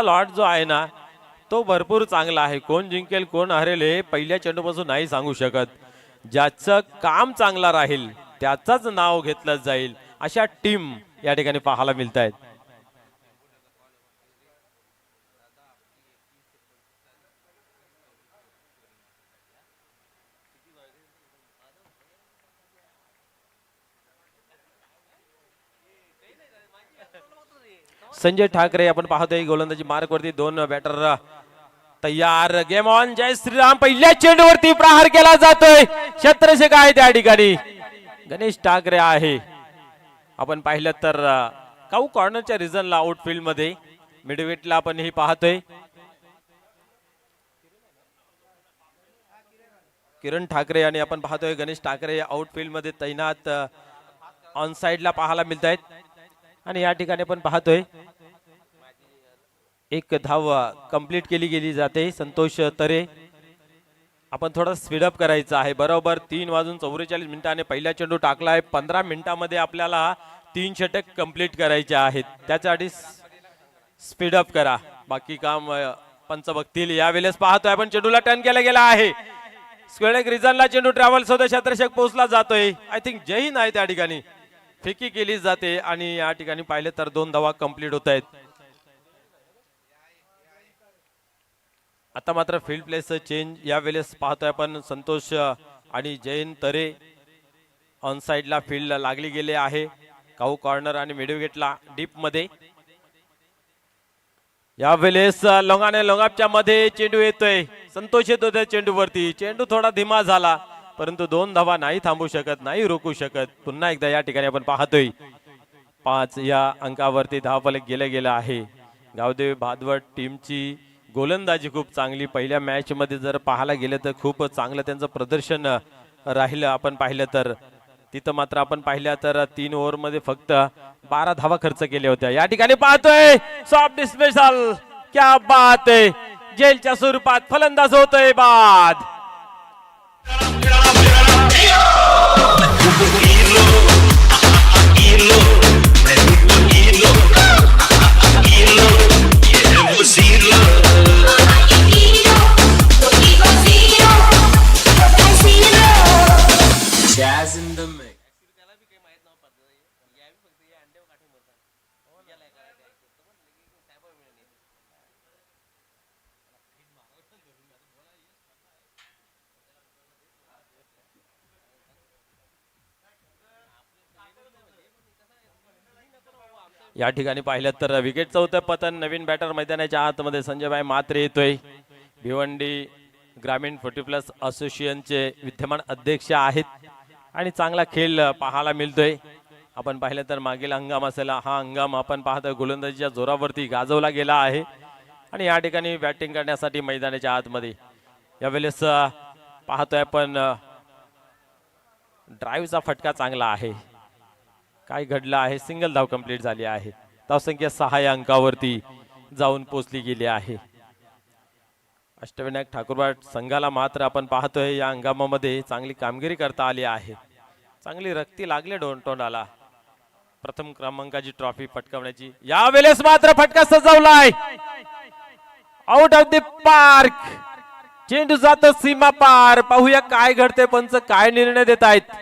Lot जो आहे ना तो भरपूर चांगला आहे. कोण जिंकेल कोण हरेल हे पहिल्या चेंडूपासून नाही सांगू शकत. ज्याचं काम चांगला राहील त्याचाच नाव घेतलं जाईल अशा टीम या ठिकाणी पाहायला मिळत आहेत. संजय ठाकरे आपण पाहतोय गोलंदाजी मार्क वरती दोन बॅटर तयार. Game on. जय श्रीराम. पहिल्या चेंडूवरती प्रहार केला जातोय. क्षेत्ररक्षक आहे त्या ठिकाणी गणेश ठाकरे आहे. आपण पाहिलं तर काऊ कॉर्नरच्या रिझनला आउटफील्ड मध्ये मिडविकेटला आपण ही पाहतोय. किरण ठाकरे आणि आपण पाहतोय गणेश ठाकरे आउटफील्ड मध्ये तैनात ऑन साइडला पाहायला मिळत आहेत. आणि या ठिकाणी आपण पाहतोय एक धाव कंप्लीट केली गेली जाते. संतोष तरे आपण थोडा स्पीडअप करायचं आहे. बरोबर 3:44 पहिला चेंडू टाकला आहे. 15 मिनिटांमध्ये आपल्याला 3 षटक कंप्लीट करायचे आहेत. त्यासाठी स्पीडअप करा. बाकी काम पंच बघतील. यावेळेस पाहतोय आपण चेंडूला टर्न केला गेला आहे. स्क्वेअर रिझनला चेंडू ट्रॅव्हल्स होता. क्षेत्ररक्षक पोहोचला जातोय. आय थिंक जय नाही त्या ठिकाणी फेकी केली जाते आणि या ठिकाणी पाहिले तर 2 धावा कंप्लीट होत आहेत. आता मात्र फील्ड प्लेस चेंज यावेळेस पाहतोय आपण. संतोष आणि जयंत तरे ऑन साइडला फील्ड लागली गेले आहे. काऊ कॉर्नर आणि मिडविकेटला डीप मध्ये. यावेळेस लोंगाने लोंगापच्या मध्ये चेंडू येतोय. संतोष येतो त्या चेंडूवरती. चेंडू थोडा धीमा झाला परंतु 2 धावा नाही थांबू शकत नाही रोखू शकत. पुन्हा एकदा या ठिकाणी आपण पाहतोय 5 या अंकावरती धावफलक गेलं आहे. गावदेवी भादवड टीमची गोलंदाजी खूप चांगली. पहिल्या मॅच मध्ये जर पाहायला गेलं तर खूप चांगलं त्यांचं प्रदर्शन राहिलं. आपण पाहिलं तर तिथं मात्र आपण पाहिलं तर 3 ओव्हर मध्ये फक्त 12 धावा खर्च केल्या होत्या. या ठिकाणी पाहतोय सॉफ्ट डिस्मिसल. क्या बात आहे. जेलच्या स्वरूपात फलंदाज होतोय बाद. या ठिकाणी पाहिलं तर विकेट चौथं पतन. नवीन बॅटर मैदानाच्या आतमध्ये संजयभाई मात्रे येतोय. भिवंडी ग्रामीण 40+ असोसिएशनचे विद्यमान अध्यक्ष आहेत आणि चांगला खेळ पाहायला मिळतोय. आपण पाहिलं तर मागील हंगाम असेल हा हंगाम आपण पाहतोय गोलंदाजीच्या जोरावरती गाजवला गेला आहे आणि या ठिकाणी बॅटिंग करण्यासाठी मैदानाच्या आतमध्ये यावेळेस पाहतोय आपण ड्राईव्हचा फटका चांगला आहे. काय घडलं आहे. सिंगल धाव कंप्लीट झाली आहे. धावसंख्या 6 या अंकावरती जाऊन पोहोचली गेली आहे. अष्टविनायक ठाकूरवाड संघाला मात्र आपण पाहतोय या हंगामामध्ये चांगली कामगिरी करता आली आहे. चांगली रक्ती लागली तोंडाला प्रथम क्रमांकाची ट्रॉफी पटकावण्याची. यावेळेस मात्र फटका सजवलाय. Out of the park. चेंडू जातो सीमा पार. पाहूया काय घडते. पंच काय निर्णय देत आहेत.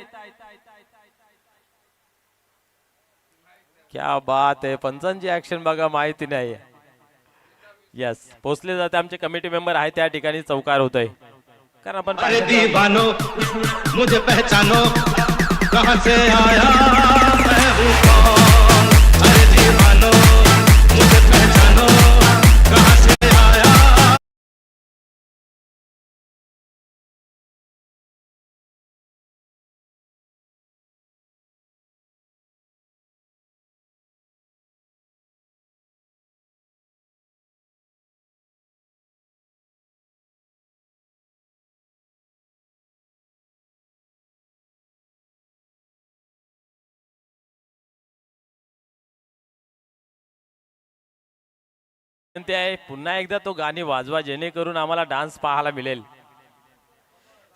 क्या बात आहे. पंचांची ऍक्शन बघा माहिती नाही. यस पोचले जाते. आमचे कमिटी मेंबर आहे त्या ठिकाणी चौकार होतोय. कारण आपण दीवानो मुझे पहचानो कहां से आया मैं हूं कौन. अरे दीवानो मुझे पहचानो कहां से आया. ते आहे पुन्हा एकदा तो गाणी वाजवा जेणेकरून आम्हाला डान्स पाहायला मिळेल.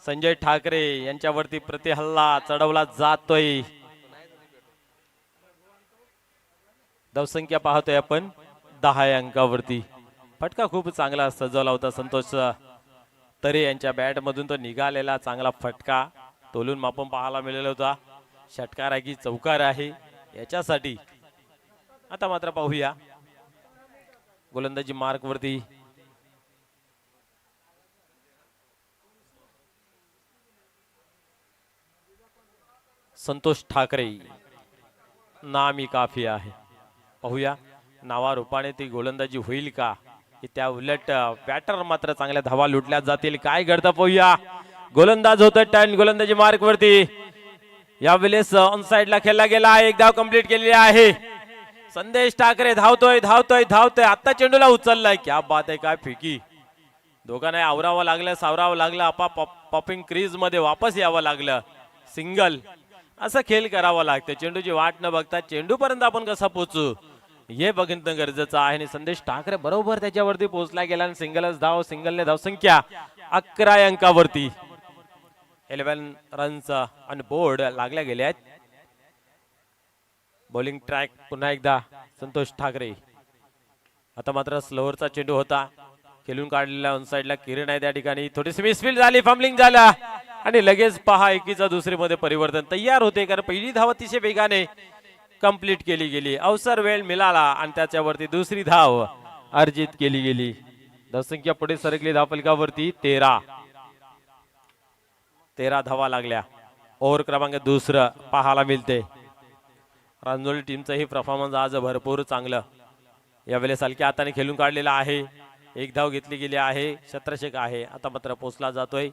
संजय ठाकरे यांच्यावरती प्रतिहल्ला चढवला जातोय. धावसंख्या पाहतोय आपण 10 अंकावरती. फटका खूप चांगला सजवला होता संतोष तरे यांच्या बॅट मधून तो निघालेला चांगला फटका तोलून मापून पाहायला मिळाला होता. षटकार आहे की चौकार आहे याच्यासाठी आता मात्र पाहूया गोलंदाजी मार्क वरती संतोष ठाकरे नामी काफी आहे. पाहूया नावा रूपाने ती गोलंदाजी होईल का की त्या उलट बॅटर मात्र चांगल्या धावा लुटल्या जातील. काय घडतं पाहूया. गोलंदाज होतं टर्न गोलंदाजी मार्क वरती यावेळेस ऑन साइडला खेळला गेला. एक धाव कंप्लीट केलेली आहे. संदेश ठाकरे धावतोय धावतोय धावतोय आता चेंडूला उचललाय. क्या बात आहे. काय फेकी दोघांना आवरावं लागलं सावरावं लागलं. आपा पॉपिंग क्रीज मध्ये वापस यावं लागलं. सिंगल असं खेळ करावा लागतं. चेंडूची वाट न बघता चेंडू पर्यंत आपण कसा पोहोचू हे बघणं गरजेचं आहे. आणि संदेश ठाकरे बरोबर त्याच्यावरती पोहोचला गेला आणि सिंगलच धाव. सिंगलने धाव संख्या 11 अंकावरती 11 रन्स ऑन बोर्ड लागल्या गेल्या आहेत. बॉलिंग ट्रॅक पुन्हा एकदा संतोष ठाकरे. आता मात्र स्लोअरचा चेंडू होता खेळून काढलेला ऑन साइडला किरण आहे त्या ठिकाणी. थोडीशी मिसफील्ड झाली फंबलिंग झाला आणि लगेच पहा एकीचा दुसरीमध्ये परिवर्तन तयार होते. कारण पहिली धाव अतिशय वेगाने कंप्लीट केली गेली. अवसर वेळ मिळाला आणि त्याच्यावरती दुसरी धाव अर्जित केली गेली. धावसंख्या पुढे सरकली धावफलकावरती 13 धावा लागल्या. ओव्हर क्रमांक दुसरं पाहायला मिळते. रांजोळी टीमचं ही परफॉर्मन्स आज भरपूर चांगलं. यावेळेस हलक्या हाताने खेळून काढलेला आहे. एक धाव घेतली गेली आहे. शत्रषक आहे. आता मात्र पोचला जातोय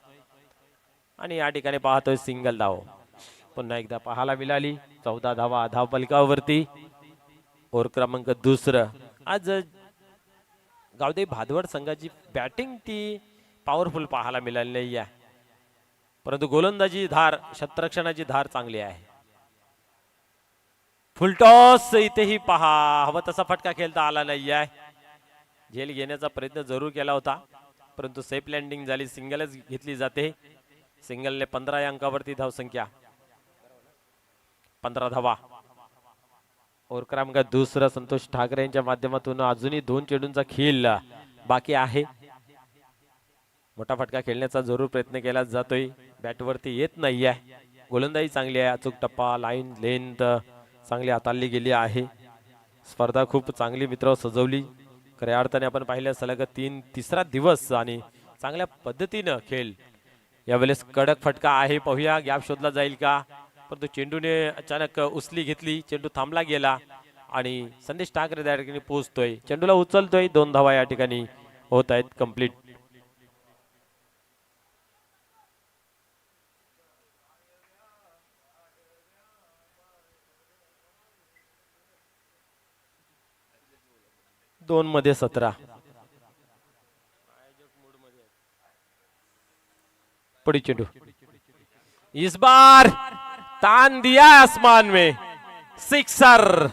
आणि या ठिकाणी पाहतोय सिंगल धाव पुन्हा एकदा पाहायला मिळाली. 14 धावा धावफलकावरती. ओव्हर क्रमांक दुसरं. आज गावदे भादवड संघाची बॅटिंग ती पॉवरफुल पाहायला मिळाली नाही आहे परंतु गोलंदाजी धार क्षेत्ररक्षणाची धार चांगली आहे. फुलटॉस इथेही पहा हवा तसा फटका खेळता आला नाही आहे. झेल घेण्याचा प्रयत्न जरूर केला होता परंतु सेफ लँडिंग झाली. सिंगलच घेतली जाते. सिंगलने 15 या अंकावरती धावसंख्या 15 धावा. ओव्हर क्रमांक दुसरा संतोष ठाकरे यांच्या माध्यमातून अजूनही 2 चेंडूंचा खेळ बाकी आहे. मोठा फटका खेळण्याचा जरूर प्रयत्न केला जातोय. बॅटवरती येत नाही आहे. गोलंदाजी चांगली आहे. अचूक टप्पा लाईन लेंथ चांगली हाताळली गेली आहे. स्पर्धा खूप चांगली मित्र सजवली. खऱ्या अर्थाने आपण पाहिलं सलग तिसरा दिवस आणि चांगल्या पद्धतीनं खेळ. यावेळेस कडक फटका आहे. पाहूया गॅप शोधला जाईल का परंतु चेंडूने अचानक उसली घेतली. चेंडू थांबला गेला आणि संदेश ठाकरे त्या ठिकाणी पोहोचतोय. चेंडूला उचलतोय. 2 धावा या ठिकाणी होत आहेत कंप्लीट. दोन मध्ये 17 पड़ी चेंडू. इस बार तान दिया आसमान में सिक्सर.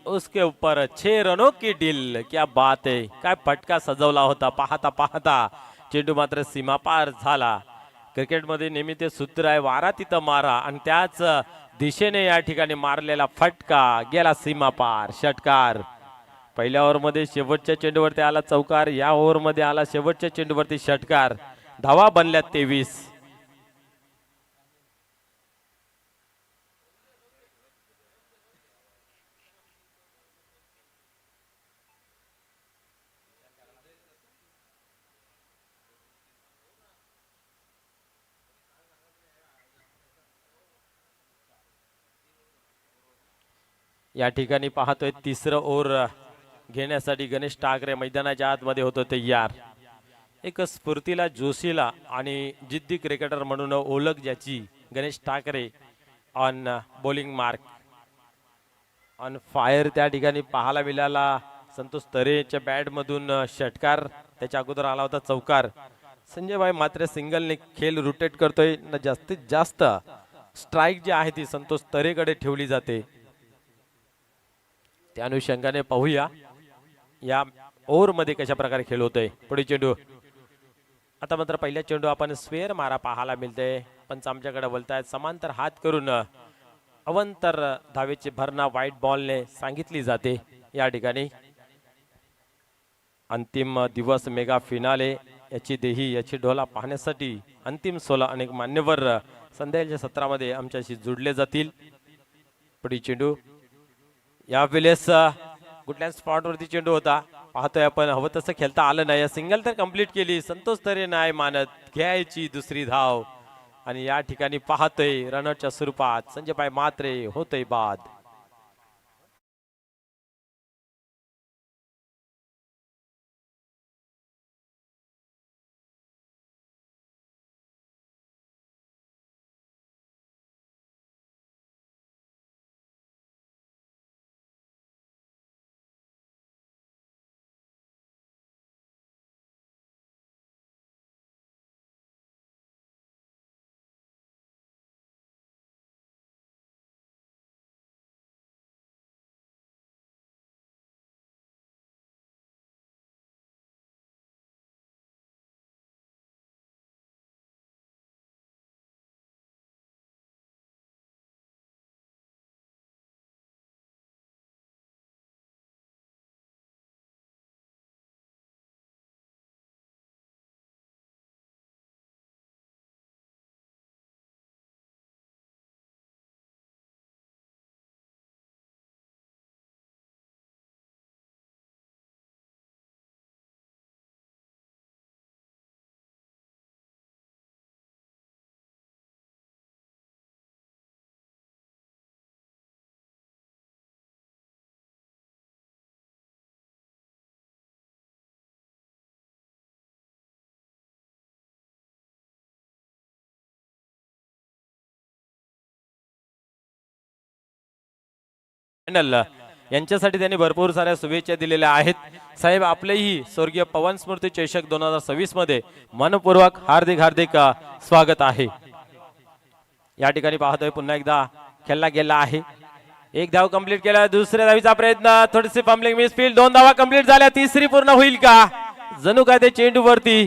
उसके ऊपर 6 रनों की डील. क्या बात है. काय फटका सजवला होता. पाहता पाहता चेंडू मात्र सीमापार झाला. क्रिकेटमध्ये नेहमी ते सूत्र आहे वारा तिथं मारा आणि त्याच दिशेने या ठिकाणी मारलेला फटका गेला सीमापार. षटकार. पहिल्या ओव्हरमध्ये शेवटच्या चेंडूवरती आला चौकार. या ओव्हरमध्ये आला शेवटच्या चेंडूवरती षटकार. धावा बनल्या 23. या ठिकाणी पाहतोय तिसरं ओव्हर घेण्यासाठी गणेश ठाकरे मैदानाच्या आतमध्ये होतो तयार. एक स्फूर्तीला जोशीला आणि जिद्दी क्रिकेटर म्हणून ओळख ज्याची Ganesh Thackeray on bowling mark on fire त्या ठिकाणी पाहायला मिळाला. संतोष तरेच्या बॅट मधून षटकार. त्याच्या अगोदर आला होता चौकार. संजय भाई मात्र सिंगलने खेळ रोटेट करतोय. जास्तीत जास्त स्ट्राइक जी आहे ती संतोष तरेकडे ठेवली जाते. त्या अनुषंगाने पाहूया या ओव्हर मध्ये कशा प्रकारे खेळ होतोय. पुढे चेंडू. आता मात्र पहिल्या चेंडू आपण स्क्वेअर मारा पाहायला मिळते. पंच आमच्याकडे बोलतायत समांतर हात करून अवंतर धावेची भरणा व्हाईट बॉलने सांगितली जाते. या ठिकाणी अंतिम दिवस मेगा फिनाले याची देही याची डोला पाहण्यासाठी अंतिम 16 अनेक मान्यवर संध्याच्या सत्रामध्ये आमच्याशी जुडले जातील. पुढे चेंडू. यावेळेस कुठल्या स्पॉट वरती चेंडू होता पाहतोय आपण. हवं तसं खेळता आलं नाही. सिंगल तर कंप्लीट केली. संतोष तरे नाही मानत घ्यायची दुसरी धाव आणि या ठिकाणी पाहतोय रनआउटच्या स्वरूपात संजय मात्रे होतोय बाद. यांच्यासाठी त्यांनी भरपूर साऱ्या शुभेच्छा दिलेल्या आहेत. साहेब आपलेही स्वर्गीय पवन स्मृती चषक 2026 मध्ये मनपूर्वक हार्दिक हार्दिक स्वागत आहे. या ठिकाणी पाहतोय पुन्हा एकदा खेळला गेला आहे. एक धाव कंप्लीट केला. दुसऱ्या धावीचा प्रयत्न थोडीशी फंबलिंग मिसफील्ड. 2 धावा कंप्लीट झाल्या. तिसरी पूर्ण होईल का? जणू काय ते चेंडू वरती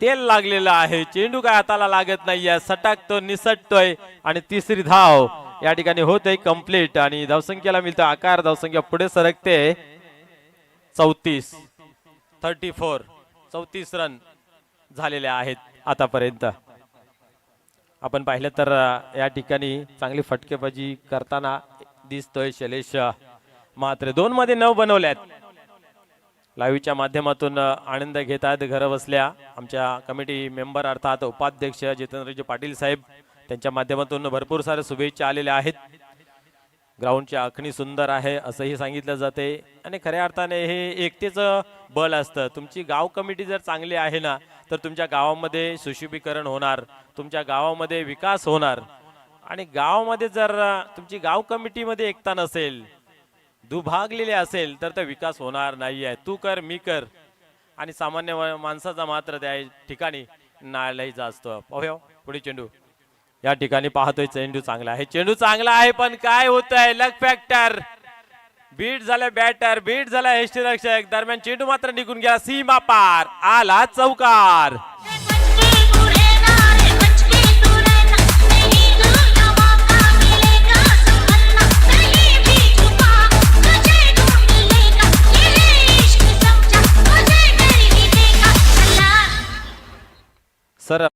तेल लागलेलं आहे. चेंडू काय हाताला लागत नाहीये. सटकतो निसटतोय आणि तिसरी धाव या ठिकाणी होते कंप्लीट आणि धावसंख्येला मिळतो आकार. धावसंख्या पुढे सरकते 34 रन झालेले आहेत आतापर्यंत. आपण पाहिलं तर या ठिकाणी चांगली फटकेबाजी करताना दिसतोय शैलेश मात्र 2 मध्ये 9 बनवल्यात. लाईव्हच्या माध्यमातून आनंद घेतात घर बसल्या आमच्या कमिटी मेंबर अर्थात उपाध्यक्ष जितेंद्रजी पाटील साहेब. त्यांच्या माध्यमातून भरपूर सारे शुभेच्छा आलेल्या आहेत. ग्राउंडची आखणी सुंदर आहे असंही सांगितलं जाते आणि खऱ्या अर्थाने हे एकतेचं बल असतं. तुमची गाव कमिटी जर चांगली आहे ना तर तुमच्या गावामध्ये सुशोभीकरण होणार, तुमच्या गावामध्ये विकास होणार. आणि गावामध्ये जर तुमची गाव कमिटीमध्ये एकता नसेल, दुभागलेले असेल तर विकास होणार नाहीये. तू कर मी कर आणि सामान्य माणसाचा मात्र त्या ठिकाणी नाळाही असतो. पाहूया पुढे चेंडू. या ठिकाणी पाहतोय चेंडू चांगला आहे. चेंडू चांगला आहे पण काय होतंय लक फॅक्टर. बीट झालं बॅटर, बीट झाला यष्टीरक्षक. दरम्यान चेंडू मात्र निघून गेला सीमा पार. आला चौकार. सर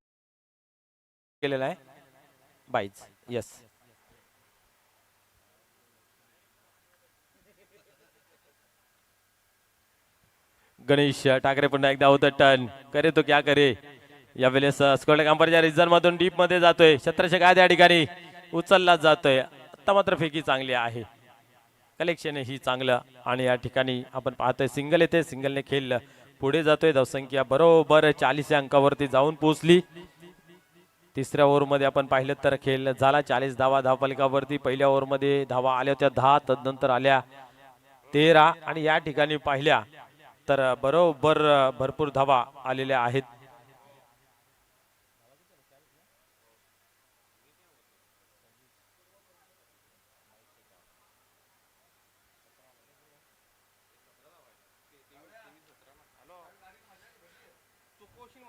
केलेला आहे बाईज. यस गणेश ठाकरे पुन्हा एकदा होतं टर्न करे तो क्या करे. यावेळेस स्कॉट कांपरच्या रिझर्व मधून डीप मध्ये जातोय. छत्रशक या ठिकाणी उचलला जातोय. आता मात्र फेकी चांगली आहे. कलेक्शन ही चांगलं आणि या ठिकाणी आपण पाहतोय सिंगल येते. सिंगलने खेळ पुढे जातोय. धावसंख्या बरोबर 40 अंकावरती जाऊन पोहोचली. तिसऱ्या ओव्हर मध्ये आपण पाहिलं तर खेळ झाला 40 धावा धावफलकावरती. पहिल्या ओव्हर मध्ये धावा आल्या होत्या 10, तदनंतर आल्या 13 आणि या ठिकाणी पाहिल्या तर बरोबर भरपूर धावा आलेल्या आहेत.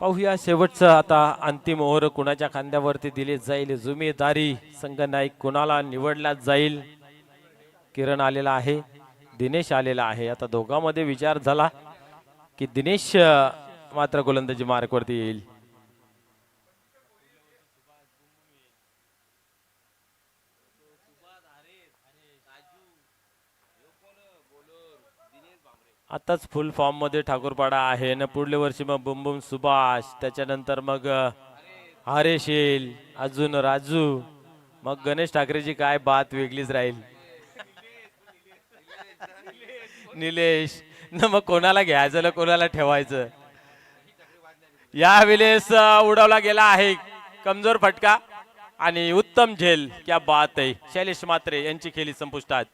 पाहूया शेवटचं आता अंतिम ओव्हर कुणाच्या खांद्यावरती दिली जाईल जुमेदारी संघ नाईक कुणाला निवडला जाईल. किरण आलेला आहे, दिनेश आलेला आहे. आता दोघांमध्ये विचार झाला की दिनेश मात्र गोलंदाजी मार्कवरती येईल. आताच फुल फॉर्म मध्ये ठाकूरपाडा आहे ना. पुढल्या वर्षी मग बुमबुम सुभाष, त्याच्यानंतर मग हरेश येईल, अजून राजू, मग गणेश ठाकरेची काय बात वेगळीच राहील. निलेश न मग कोणाला घ्यायचं ना कोणाला ठेवायचं. यावेळेस उडवला गेला आहे कमजोर फटका आणि उत्तम झेल. क्या बात आहे. शैलेश मात्रे यांची खेळी संपुष्टात.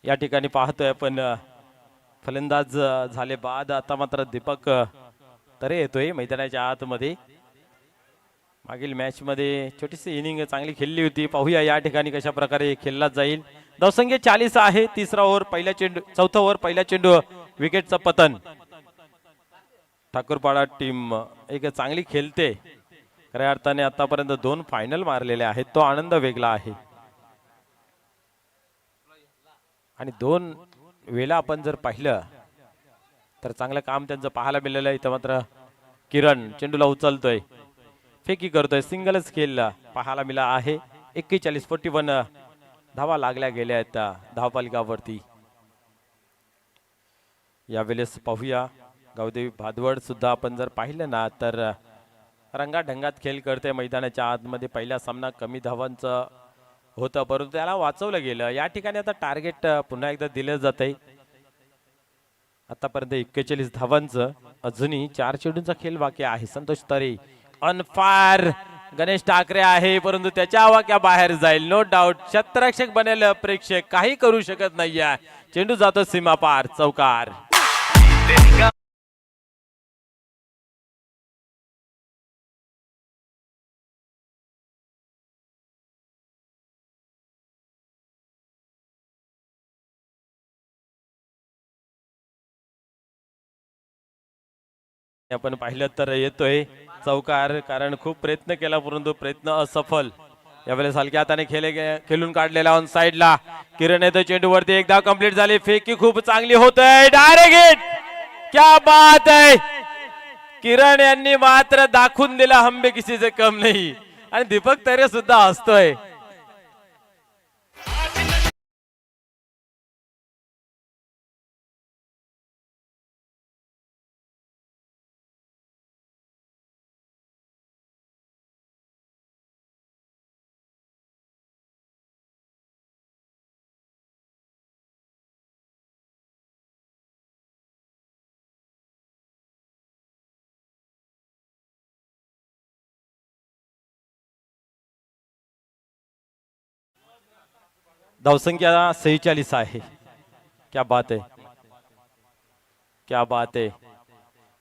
या ठिकाणी पाहतोय आपण फलंदाज झाले बाद. आता मात्र दीपक तरे येतोय मैदानाच्या आतमध्ये. मागील मॅच मध्ये छोटीशी इनिंग चांगली खेळली होती. पाहूया या ठिकाणी कशा प्रकारे खेळला जाईल. धावसंख्या 40 आहे. तिसरा ओव्हर पहिला चेंडू, चौथा ओव्हर पहिला चेंडू, विकेटचं पतन. ठाकूरपाडा टीम एक चांगली खेळते. खऱ्या अर्थाने आतापर्यंत 2 फायनल मारलेले आहेत. तो आनंद वेगळा आहे. आणि 2 वेळा आपण जर पाहिलं तर चांगलं काम त्यांचं पाहायला मिळालं. इथं मात्र किरण चेंडूला उचलतोय, फेकी करतोय, सिंगलच खेळ पाहायला मिळाला आहे. 41-41 धावा लागल्या गेल्या आहेत धावपालिकावरती. यावेळेस पाहूया गावदेवी भादवड सुद्धा आपण जर पाहिलं ना तर रंगाढंगात खेळ करते मैदानाच्या आतमध्ये. पहिला सामना कमी धावांचं होतं परंतु त्याला वाचवलं गेलं. या ठिकाणी आता टार्गेट पुन्हा एकदा दिलं जात आहे. आतापर्यंत 41 धावांचं, अजूनही 4 चेंडूंचा खेळ बाकी आहे. संतोष तरे ऑन फायर. गणेश ठाकरे आहे परंतु त्याच्या आवाक्या बाहेर जाईल. नो डाऊट शतरक्षक बनेल प्रेक्षक, काही करू शकत नाहीये. चेंडू जातो सीमा पार, चौकार. आपण पाहिलं तर येतोय चौकार, कारण खूप प्रयत्न केला परंतु प्रयत्न असफल. यावेळेस हलक्या हाताने खेळून काढलेला ऑन साइडला किरण येतो चेंडूवरती. एकदा कंप्लीट झाली. फेकी खूप चांगली होतय. Direct hit. क्या बात आहे. किरण यांनी मात्र दाखवून दिला हंबे किसीचे कम नाही. आणि दीपक तरे सुद्धा हसतोय. धावसंख्या 46 आहे. क्या बात आहे, क्या बात आहे.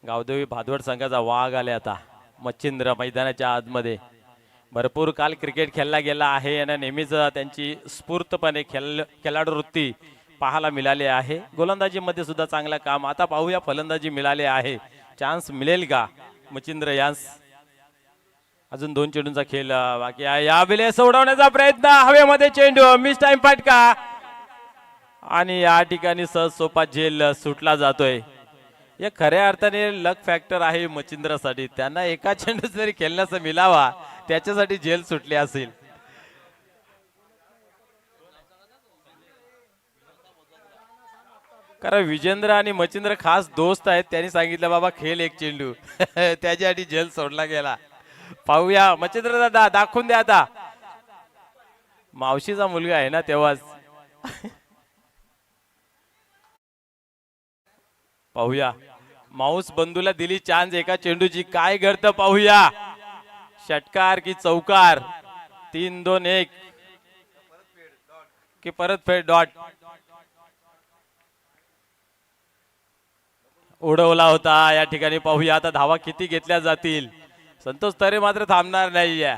गावदेवी भादवड संघाचा वाघ आले आता मच्छिंद्र मैदानाच्या आतमध्ये. भरपूर काल क्रिकेट खेळला गेला आहे आणि नेहमीच त्यांची स्फूर्तपणे खेळाडू वृत्ती पाहायला मिळाली आहे. गोलंदाजीमध्ये सुद्धा चांगलं काम. आता पाहूया फलंदाजी मिळाले आहे, चान्स मिळेल का मच्छिंद्र यांस. अजून 2 चेंडूंचा खेळ बाकी आहे. यावेळेस उडवण्याचा प्रयत्न, हवेमध्ये चेंडू, मिस टाइम फटका आणि या ठिकाणी सहज सोपा झेल सुटला जातोय. या खऱ्या अर्थाने लक फॅक्टर आहे मच्छिंद्रसाठी. त्यांना एका चेंडूत जरी खेळण्याचा मिळावा त्याच्यासाठी झेल सुटली असेल. कारण विजेंद्र आणि मच्छिंद्र खास दोस्त आहेत. त्यांनी सांगितलं बाबा खेळ एक चेंडू त्याच्यासाठी झेल सोडला गेला. पाहूया मच्छिंद्र दादा, दाखवून द्या आता. मावशीचा मुलगा आहे ना तेव्हाच. पाहूया माऊस बंधूला दिली चान्स एका चेंडूची, काय घडतं पाहूया. षटकार की चौकार, 3-2-1 की परत फेड डॉट. उडवला होता या ठिकाणी. पाहूया आता धावा किती घेतल्या जातील. संतोष तरे मात्र थांबणार नाहीये.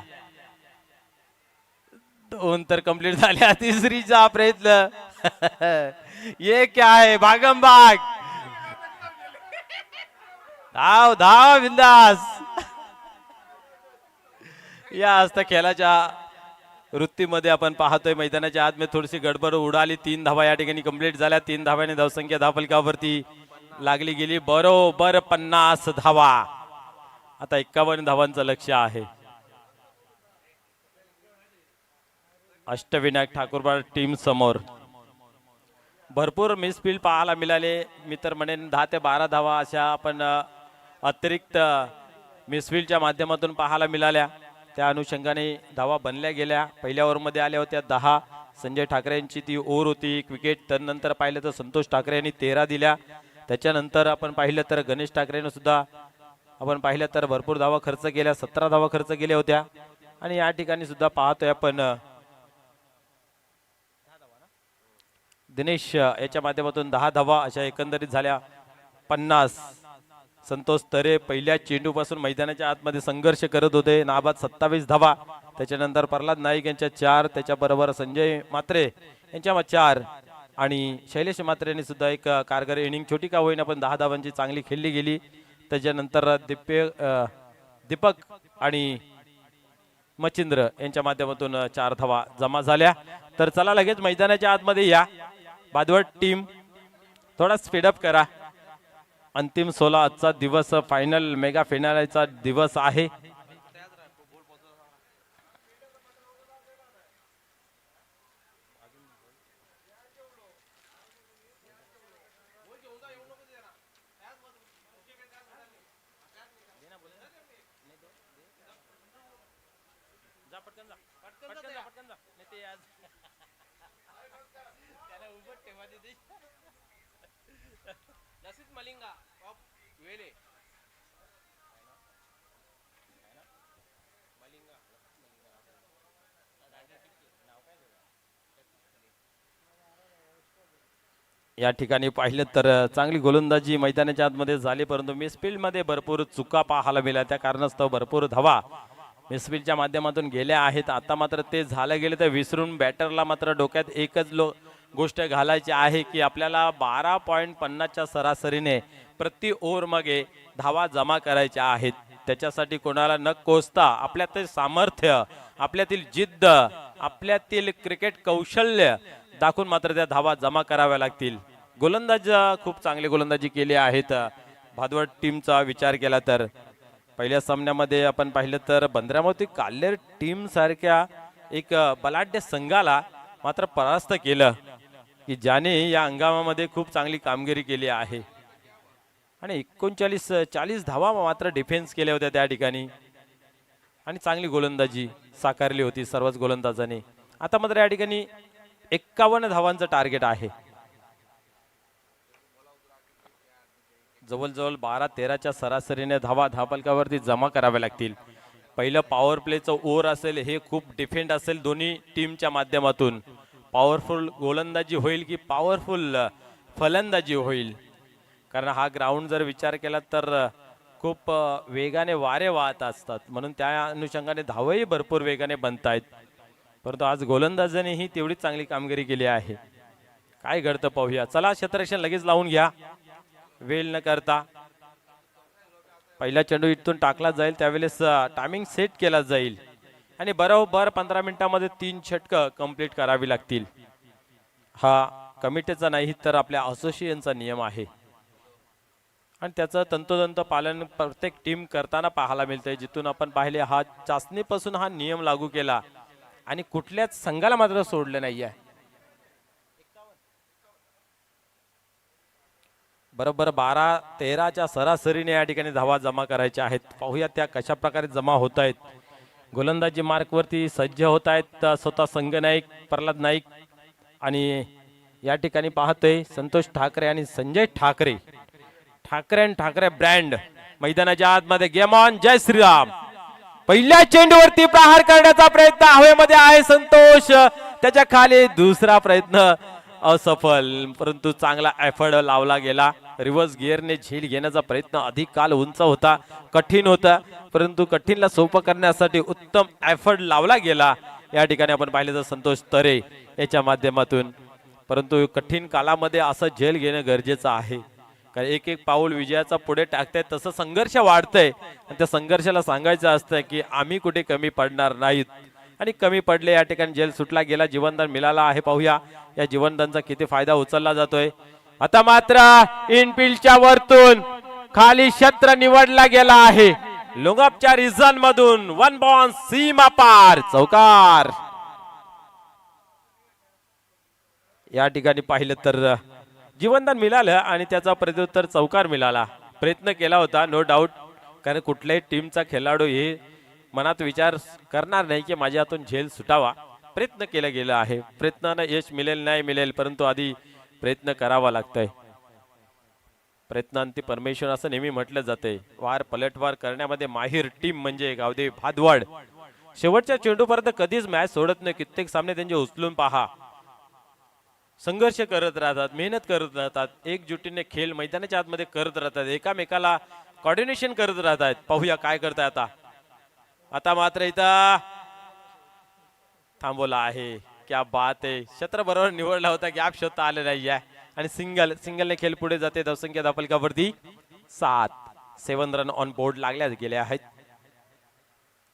2 तर कंप्लीट झाल्या. तिसरीचा प्रयत्न. ये क्या है भागम भाग. धाव धाव बिंदास. या हस्त खेळाच्या वृत्तीमध्ये आपण पाहतोय मैदानाच्या आतमध्ये थोडीशी गडबड उडाली. 3 धावा या ठिकाणी कंप्लीट झाल्या. 3 धाव्याने धावसंख्या धावफलकावरती लागली गेली. बरोबर 50 धावा. आता 51 धावांचं लक्ष आहे. अष्टविनायक ठाकूरबाड टीम समोर भरपूर मिसफील्ड पाहायला मिळाले. मी तर म्हणेन 10 ते 12 धावा अशा आपण अतिरिक्त मिसफील्डच्या माध्यमातून पाहायला मिळाल्या. त्या अनुषंगाने धावा बनल्या गेल्या. पहिल्या ओव्हरमध्ये आल्या होत्या 10. संजय ठाकरे यांची ती ओव्हर होती, एक विकेट. त्यानंतर पाहिलं तर संतोष ठाकरे यांनी 13 दिल्या. त्याच्यानंतर आपण पाहिलं तर गणेश ठाकरेनं सुद्धा आपण पाहिलं तर भरपूर धावा खर्च केल्या. 17 धावा खर्च केल्या होत्या. आणि या ठिकाणी सुद्धा पाहतोय आपण दिनेश याच्या माध्यमातून 10 धावा अशा एकंदरीत झाल्या 50. संतोष तरे पहिल्या चेंडूपासून मैदानाच्या आतमध्ये संघर्ष करत होते. नाबाद 27 धावा. त्याच्यानंतर प्रल्हाद नाईक यांच्या 4, त्याच्याबरोबर संजय मात्रे यांच्या 4 आणि शैलेश मात्रेने सुद्धा एक कारगर इनिंग छोटी का होईना पण 10 धावांची चांगली खेळली गेली. त्याच्यानंतर दीपक आणि मच्छिंद्र यांच्या माध्यमातून 4 धावा जमा झाल्या. तर चला लगेच मैदानाच्या आतमध्ये या. बादवड टीम थोडा स्पीडअप करा. अंतिम 16 आजचा दिवस फायनल मेगा फिनालेचा दिवस आहे. या ठिकाणी पाहिलं तर चांगली गोलंदाजी मैदानाच्या आतमध्ये झाली, परंतु मिसफील्ड मध्ये भरपूर चुका पाहायला मिळाल्या. त्या कारणास्तव भरपूर धावा मिसफील्डच्या माध्यमातून गेल्या आहेत. आता मात्र ते झालं गेले तर विसरून बॅटरला मात्र डोक्यात एकच गोष्ट घालायची आहे की आपल्याला 12.50च्या सरासरीने प्रति ओव्हर मागे धावा जमा करायच्या आहेत. त्याच्यासाठी कोणाला न कोसता आपल्यातील सामर्थ्य, आपल्यातील जिद्द, आपल्यातील क्रिकेट कौशल्य दाखवून मात्र त्या धावा जमा कराव्या लागतील. गोलंदाज खूप चांगली गोलंदाजी केली आहेत. भादवड टीमचा विचार केला तर पहिल्या सामन्यामध्ये आपण पाहिलं तर बंदरामती काल्लेर टीम सारख्या एक बलाढ्य संघाला मात्र परास्त केलं की ज्याने या हंगामामध्ये खूप चांगली कामगिरी केली आहे. आणि 39-40 धावा मात्र डिफेन्स केल्या होत्या त्या ठिकाणी आणि चांगली गोलंदाजी साकारली होती सर्वच गोलंदाजांनी. आता मात्र या ठिकाणी 51 धावांचं टार्गेट आहे. जवळजवळ 12-13च्या सरासरीने धावा धावफलकावरती जमा कराव्या लागतील. पहिलं पॉवर प्लेचं ओव्हर असेल, हे खूप डिफेंड असेल दोन्ही टीमच्या माध्यमातून. पॉवरफुल गोलंदाजी होईल की पॉवरफुल फलंदाजी होईल, कारण हा ग्राउंड जर विचार केला तर खूप वेगाने वारे वाहत असतात, म्हणून त्या अनुषंगाने धावही भरपूर वेगाने बनतायत. परंतु आज गोलंदाजांनीही तेवढीच चांगली कामगिरी केली आहे. काय घडतं पाहूया. चला क्षेत्ररक्षण लगेच लावून घ्या, वेळ न करता. पहिला चेंडू इथून टाकला जाईल त्यावेळेस टायमिंग सेट केला जाईल आणि बरोबर 15 मिनिटांमध्ये 3 षटकं कंप्लीट करावी लागतील. हा कमिटीचा नाही तर आपल्या असोसिएशनचा नियम आहे आणि त्याचं तंतोतंत पालन प्रत्येक टीम करताना पाहायला मिळतंय. जिथून आपण पाहिले हा चाचणीपासून हा नियम लागू केला आणि कुठल्याच संघाला मात्र सोडलं नाहीये. बरोबर 12-13च्या सरासरीने या ठिकाणी धावा जमा करायच्या आहेत. पाहूया त्या कशा प्रकारे जमा होत आहेत. गोलंदाजी मार्कवरती सज्ज होत आहेत स्वतः संघ नाईक, प्रल्हाद नाईक आणि या ठिकाणी पाहतोय संतोष ठाकरे आणि संजय ठाकरे ठाकरे ब्रँड मैदानाच्या आतमध्ये गेम ऑन. जय श्रीराम. पहिल्या चेंडूवरती प्रहार करण्याचा प्रयत्न हवेमध्ये आहे संतोष. त्याच्या खाली दुसरा प्रयत्न असफल, परंतु चांगला एफर्ट लावला गेला. रिव्हर्स गिअरने झेल घेण्याचा प्रयत्न अधिक काल उंच होता, कठीण होता, परंतु कठीणला सोपं करण्यासाठी उत्तम एफर्ट लावला गेला. या ठिकाणी आपण पाहिलं तर संतोष तरे याच्या माध्यमातून. परंतु कठीण कालामध्ये असं झेल घेणं गरजेचं आहे, कारण एक एक पाऊल विजयाचा पुढे टाकतायत तसं संघर्ष वाढतंय आणि त्या संघर्षाला सांगायचं असतं की आम्ही कुठे कमी पडणार नाहीत. आणि कमी पडले, या ठिकाणी जेल सुटला गेला, जीवनदान मिळाला आहे. पाहूया या जीवनदानचा किती फायदा उचलला जातोय. आता मात्र इनफिल्डच्या वरतून खाली क्षेत्र निवडला गेला आहे. लोंगापच्या रिझन मधून 1 बॉल सीमा पार चौकार. या ठिकाणी पाहिलं तर जीवनदान मिळालं आणि त्याचा प्रत्युत्तर चौकार मिळाला. प्रयत्न केला होता नो डाऊट, कारण कुठल्याही टीमचा खेळाडू हे मनात विचार करणार नाही की माझ्या हातून झेल सुटावा. प्रयत्न केला गेला आहे, प्रयत्नानं यश मिळेल नाही मिळेल, परंतु आधी प्रयत्न करावा लागतोय. प्रयत्नांती परमेश्वर असं नेहमी म्हटलं जाते. वार पलटवार करण्यामध्ये माहिर टीम म्हणजे गावदेवी भादवाड शेवटच्या चेंडूपर्यंत कधीच मॅच सोडत नाही. कित्येक सामने त्यांचे उचलून पहा, संघर्ष करत राहतात, मेहनत करत राहतात, एकजुटीने खेळ मैदानाच्या आतमध्ये करत राहतात, एकामेकाला कॉर्डिनेशन करत राहतात. पाहूया काय करताय आता. आता मात्र इथं थांबवला आहे. क्या बात आहे. क्षेत्र बरोबर निवडला होता, गॅप शोधता आले नाही आहे आणि सिंगलने खेळ पुढे जाते. धावसंख्या धापलकावरती 7. 7 रन ऑन बोर्ड लागल्या गेल्या आहेत.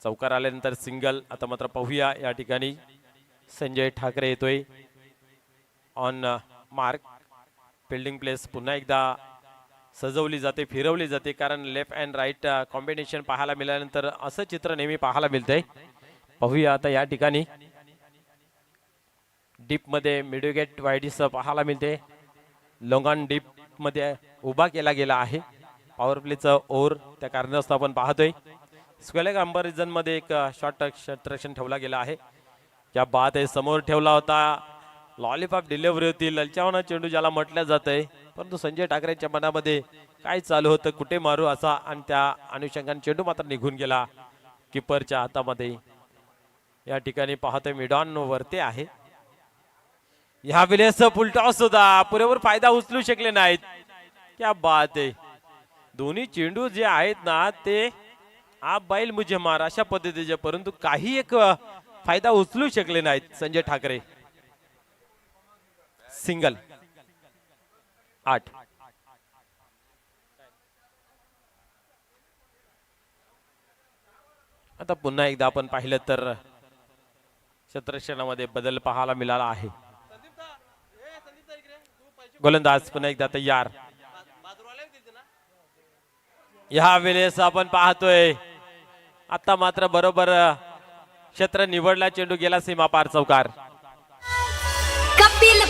चौकार आल्यानंतर सिंगल. आता मात्र पाहूया या ठिकाणी संजय ठाकरे येतोय ऑन मार्क. फिल्डिंग प्लेस पुन्हा एकदा सजवली जाते, फिरवली जाते, कारण लेफ्ट अँड राईट कॉम्बिनेशन पाहायला मिळाल्यानंतर असं चित्र नेहमी पाहायला मिळतंय. पाहूया आता या ठिकाणी डीप मध्ये मिडविकेट वाईडीस पाहायला मिळते. लोंगान डीप मध्ये उभा केला गेला आहे. पॉवर प्लेचं ओव्हर त्या कारणास्तव आपण पाहतोय. स्क्वेअर कंपॅरिझन मध्ये एक शॉर्ट क्षेत्ररक्षण ठेवला गेला आहे. त्या बाद आहे, समोर ठेवला होता. लॉलीपॉप डिलिव्हरी होती, ललचावना चेंडू ज्याला म्हटलं जातंय, परंतु संजय ठाकरेंच्या मनामध्ये काय चालू होतं, कुठे मारू असा, आणि त्या अनुषंगाने चेंडू मात्र निघून गेला किपरच्या हातामध्ये. या ठिकाणी पाहतोय मिडॉन वरते आहे. ह्या वेळेस फुलटॉस होता, पुरेपूर फायदा उचलू शकले नाहीत. क्या बात आहे. दोन्ही चेंडू जे आहेत ना ते आप बैल मुझे मार अशा पद्धतीचे, परंतु काही एक फायदा उचलू शकले नाहीत संजय ठाकरे. सिंगल 8. आता पुन्हा एकदा आपण पाहिलं तर क्षेत्ररक्षणामध्ये बदल पाहायला मिळाला आहे. गोलंदाज पुन्हा एकदा तयार. ह्या वेळेस आपण पाहतोय आता मात्र बरोबर क्षेत्र निवडला, चेंडू गेला सीमा पार चौकार. कपिल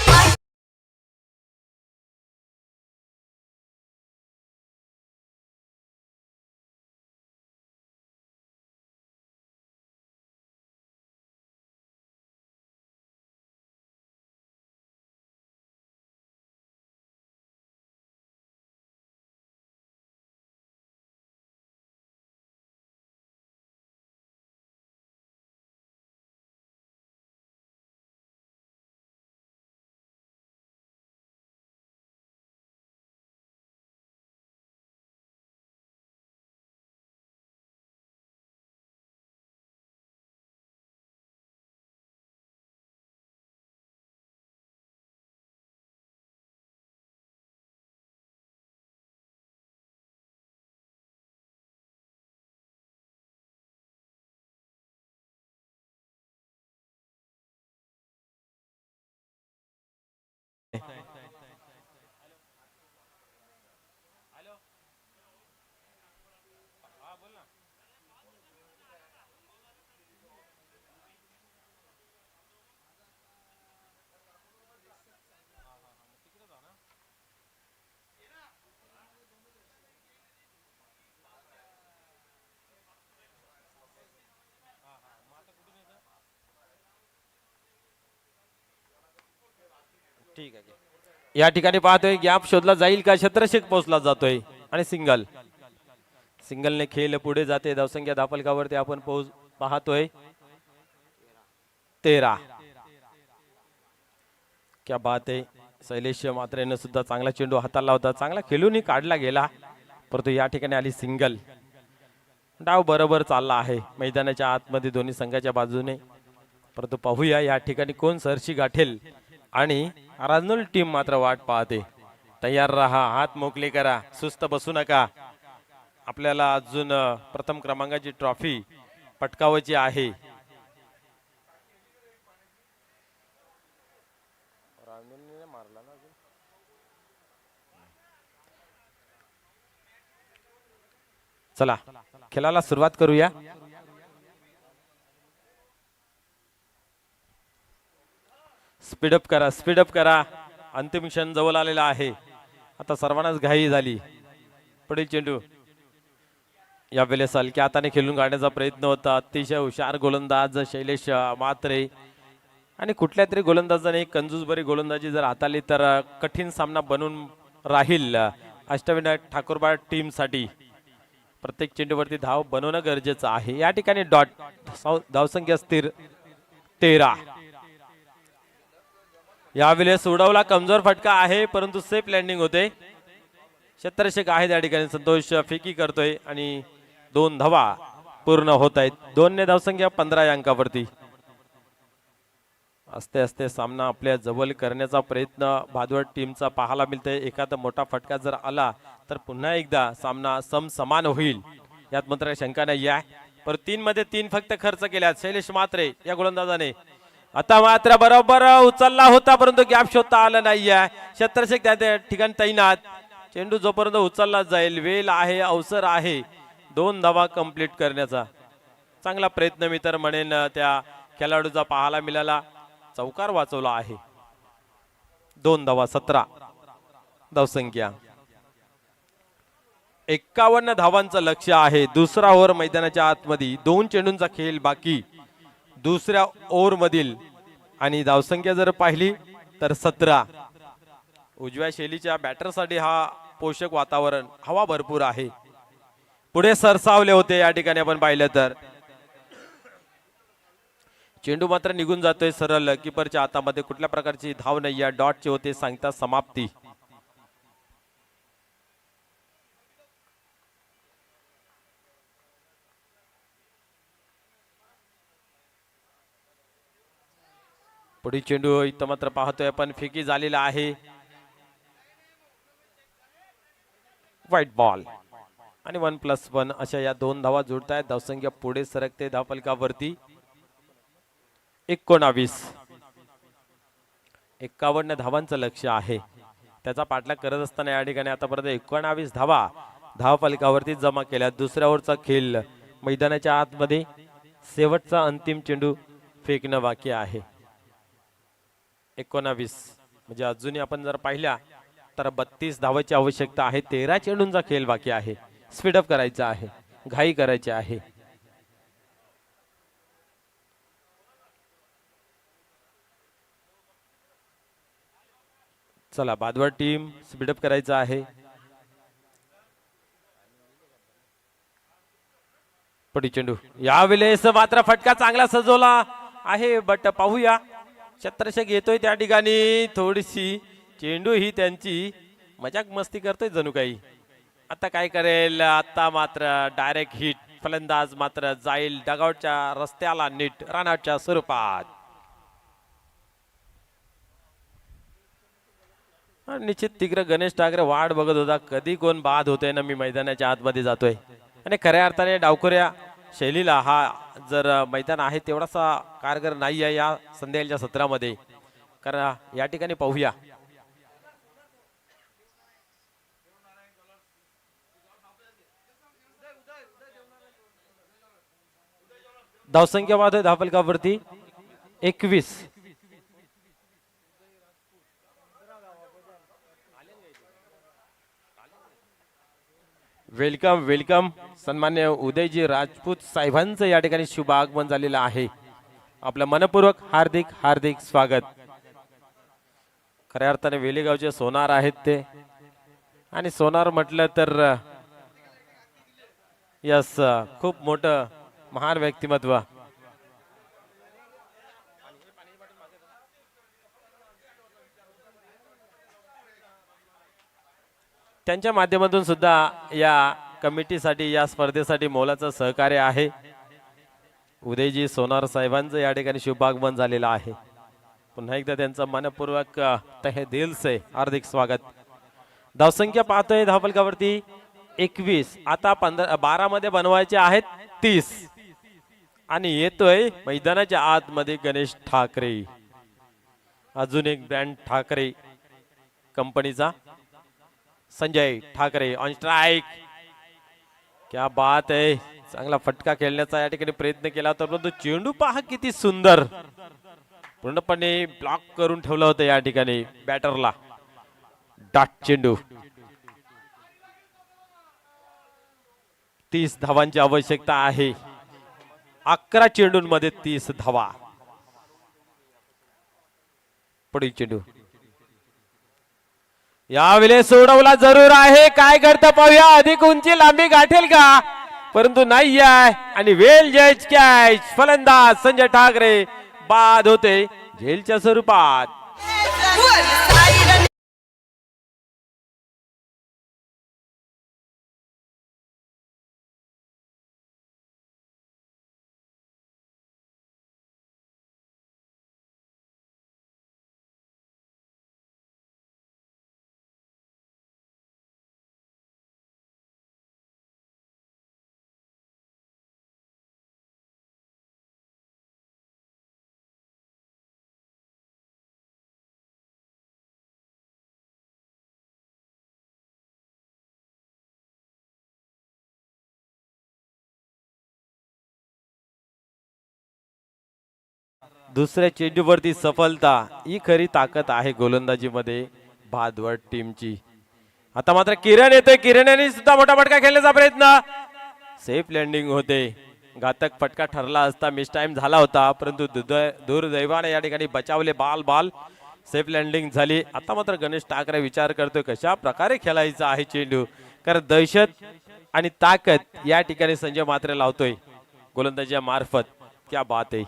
ठीक आहे. या ठिकाणी पाहतोय गॅप शोधला जाईल का, क्षेत्ररक्षक पोहोचला जातोय. आणि सिंगल. सिंगलने खेळ पुढे जाते. धावसंख्या धावफलकावरती आपण पाहतोय 13. क्या बात आहे. शैलेश मात्रेनं सुद्धा चांगला चेंडू हाताला होता. चांगला खेळूनही काढला गेला, परंतु या ठिकाणी आली सिंगल. डाव बरोबर चालला आहे मैदानाच्या आतमध्ये दोन्ही संघाच्या बाजूने, परंतु पाहूया या ठिकाणी कोण सरशी गाठेल. आणि राजनोल टीम मात्र वाट पाहते. तयार राहा, हात मोकळे करा, सुस्त बसू नका. आपल्याला अजून प्रथम क्रमांकाची ट्रॉफी पटकावायची आहे. चला खेळाला सुरुवात करूया. स्पीडअप करा, स्पीडअप करा. अंतिम क्षण जवळ आलेला आहे. आता सर्वांनाच घाई झाली. पुढील चेंडू या वेळेस हलक्या हाताने खेळून काढण्याचा प्रयत्न होता. अतिशय हुशार गोलंदाज शैलेश मात्रे, आणि कुठल्या तरी गोलंदाजाने कंजूसभरी गोलंदाजी जर हाताळली तर कठीण सामना बनून राहील अष्टविनायक ठाकूरबाड टीम साठी. प्रत्येक चेंडूवरती धाव बनवणं गरजेचं आहे. या ठिकाणी डॉट. धावसंख्या स्थिर 13. यावेळेस उडवला, कमजोर फटका आहे परंतु सेफ लँडिंग होते. क्षेत्ररक्षक आहे त्या ठिकाणी संतोष फेकी करतोय आणि 2 धावा पूर्ण होत आहेत. 2 ने धावसंख्या 15 या अंकावरती. असते असते सामना आपल्या जवळ करण्याचा प्रयत्न भादवड टीमचा पाहायला मिळतोय. एखादा मोठा फटका जर आला तर पुन्हा एकदा सामना समसमान होईल, यात मात्र शंका नाही आहे. पर 3 मध्ये 3 फक्त खर्च केल्यात शैलेश मात्रे या गोलंदाजाने. आता मात्र बरोबर उचलला होता परंतु गॅप शोधता आला नाहीये. क्षेत्ररक्षक त्या ठिकाणी तैनात. चेंडू जोपर्यंत उचलला जाईल, वेळ आहे, अवसर आहे 2 धावा कंप्लीट करण्याचा. चांगला प्रयत्न मी तर म्हणेन त्या खेळाडूचा पाहायला मिळाला. चौकार वाचवला आहे. 2 धावा 17 धावसंख्या. 51 धावांचं लक्ष्य आहे. दुसरा ओव्हर मैदानाच्या आतमध्ये. 2 चेंडूंचा खेळ बाकी दुसऱ्या ओव्हर मधील, आणि धावसंख्या जर पाहिली तर 17. उजव्या शैलीच्या बॅटरसाठी हा पोषक वातावरण, हवा भरपूर आहे. पुढे सरसावले होते या ठिकाणी आपण पाहिलं तर. चेंडू मात्र निघून जातोय सरळ कीपरच्या हातामध्ये. कुठल्या प्रकारची धाव नाही या डॉटचे होते सांगता समाप्ती. पुढील चेंडू इथं मात्र पाहतोय आपण फेकी झालेला आहे. व्हाईट बॉल आणि 1+1 अशा या 2 धावा जुळतायत. धावसंख्या पुढे सरकते धावफलकावरती 19. 51 धावांचं लक्ष्य आहे. त्याचा पाठलाग करत असताना या ठिकाणी आतापर्यंत 19 धावा धावफलकावरती जमा केल्या. दुसऱ्या ओव्हरचा खेळ मैदानाच्या आतमध्ये. शेवटचा अंतिम चेंडू फेकणं बाकी आहे. 19 म्हणजे अजूनही आपण जर पाहिल्या तर 32 धावाची आवश्यकता आहे. 13 चेंडूंचा खेळ बाकी आहे. स्पीडअप करायचा आहे, घाई करायची आहे. चला भादवड टीम स्पीडअप करायचा आहे. पुढील चेंडू यावेळेस मात्र फटका चांगला सजवला आहे, बट पाहूया क्षेत्ररक्षक येतोय त्या ठिकाणी. थोडीशी चेंडू ही त्यांची मजाक मस्ती करतोय जणू काही. आता काय करेल, आता मात्र डायरेक्ट हिट. फलंदाज मात्र जाईल डगआउटच्या रस्त्याला नीट रनआउटच्या स्वरूपात. निश्चित तिकडे गणेश ठाकरे वाट बघत होता कधी कोण बाद होतोय ना मी मैदानाच्या आतमध्ये जातोय. आणि खऱ्या अर्थाने डावखोऱ्या शैलीला हा जर मैदान आहे तेवढासा कारगर नाही आहे या संध्याकाळच्या सत्रामध्ये. कारण या ठिकाणी पाहूया धावसंख्या पाहतोय धावफलकावरती 21. Welcome welcome. सन्मान्य उदयजी राजपूत साहेबांचं या ठिकाणी शुभ आगमन झालेलं आहे. आपलं मनपूर्वक हार्दिक हार्दिक स्वागत. खऱ्या अर्थाने वेलेगावचे सोनार आहेत ते, आणि सोनार म्हटलं तर यस खूप मोठं महान व्यक्तिमत्व. त्यांच्या माध्यमातून सुद्धा या कमिटीसाठी या स्पर्धेसाठी मोलाचं सहकार्य आहे. उदयजी सोनार साहेबांचं या ठिकाणी शुभागमन झालेलं आहे. पुन्हा एकदा त्यांचं मनपूर्वक तहे दिल से हार्दिक स्वागत. धावसंख्या पाहतोय धावफलकावरती 21. आता 12 मध्ये बनवायचे आहेत 30. आणि येतोय मैदानाच्या आतमध्ये गणेश ठाकरे. अजून एक ब्रँड ठाकरे कंपनीचा संजय ठाकरे ऑन स्ट्राइक. क्या बात आहे. चांगला फटका खेळण्याचा या ठिकाणी प्रयत्न केला होता परंतु चेंडू पहा किती सुंदर पूर्णपणे ब्लॉक करून ठेवलं होतं या ठिकाणी बॅटरला. डॉट चेंडू. 30 धावांची आवश्यकता आहे. 11 चेंडूंमध्ये 30 धावा. पुढील चेंडू यावेळेस सोडवला जरूर आहे. काय करता पाहूया. अधिक उंची लांबी गाठेल का परंतु नाही आहे आणि वेल जज कॅच. फलंदाज संजय ठाकरे बाद होते झेलच्या स्वरूपात. दुसऱ्या चेंडूवरती सफलता ही खरी ताकद आहे गोलंदाजीमध्ये भादवड टीमची. आता मात्र किरण येतोय. किरण यांनी सुद्धा मोठा फटका खेळण्याचा प्रयत्न. सेफ लँडिंग होते. घातक फटका ठरला असता मिस टाइम झाला होता परंतु दुर्दैवाने या ठिकाणी बचावले. बाल सेफ लँडिंग झाली. आता मात्र गणेश ठाकरे विचार करतोय कशा प्रकारे खेळायचा आहे चेंडू कारण दहशत आणि ताकद या ठिकाणी संजय मात्रे लावतोय गोलंदाजी मार्फत. क्या बात आहे.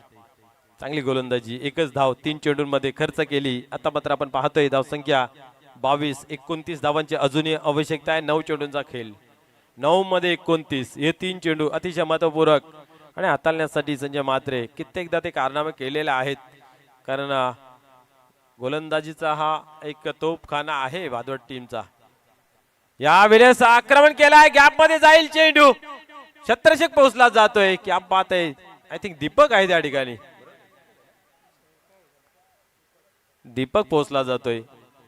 चांगली गोलंदाजी. एकच धाव 3 चेंडूंमध्ये खर्च केली. आता मात्र आपण पाहतोय धावसंख्या 22. 29 धावांची अजूनही आवश्यकता आहे. 9 चेंडूंचा खेळ. 9 मध्ये 29. हे 3 चेंडू अतिशय महत्वपूर्वक आणि हाताळण्यासाठी संजय मात्रे कित्येकदा ते कारनामे केलेले आहेत कारण गोलंदाजीचा हा एक तोफखाना आहे भादवड टीमचा. यावेळेस आक्रमण केलाय. गॅप मध्ये जाईल चेंडू. छत्रशेक पोहोचला जातोय. क्या बात आहे. आय थिंक दीपक आहे त्या ठिकाणी. दीपक पोहोचला जातोय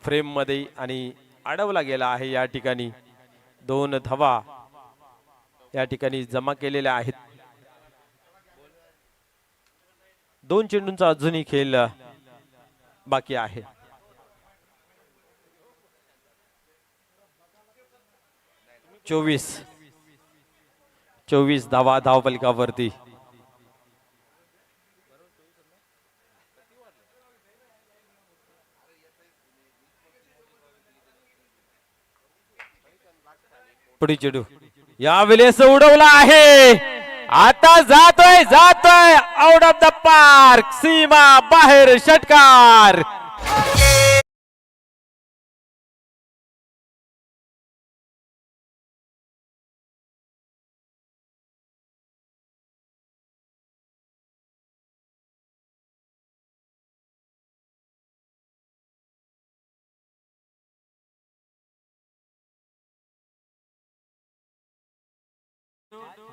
फ्रेम मध्ये आणि अडवला गेला आहे या ठिकाणी. 2 धावा या ठिकाणी जमा केलेल्या आहेत. 2 चेंडूंचा अजूनही खेळ बाकी आहे. चोवीस धावा धावफलकावरती. पुढे चेंडू यावेळेस उडवला आहे. आता जातोय आउट ऑफ द पार्क. सीमा बाहेर. षटकार.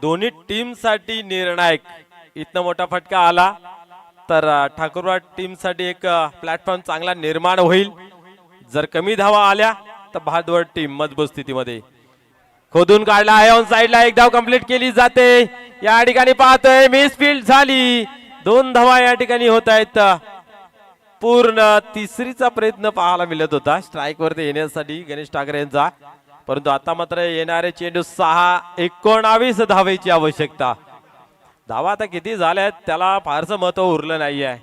दोन्ही टीम साठी निर्णायक. इतना मोठा फटका आला तर ठाकूरवाड टीम साठी एक प्लॅटफॉर्म चांगला निर्माण होईल. जर कमी धावा आल्या तर भादवड टीम मजबूत स्थितीमध्ये. खोदून काढला आहे. ऑन साइडला एक धाव कंप्लीट केली जाते. या ठिकाणी पाहतोय मिसफील्ड झाली. 2 धावा या ठिकाणी होत आहेत. पूर्ण तिसरीचा प्रयत्न पाहायला मिळत होता स्ट्राइक वरती येण्यासाठी गणेश ठाकरे यांचा परंतु आता मात्र येणारे चेंडू 19 धावेची आवश्यकता. धावा आता किती झाल्यात त्याला फारसं महत्व उरलं नाही आहे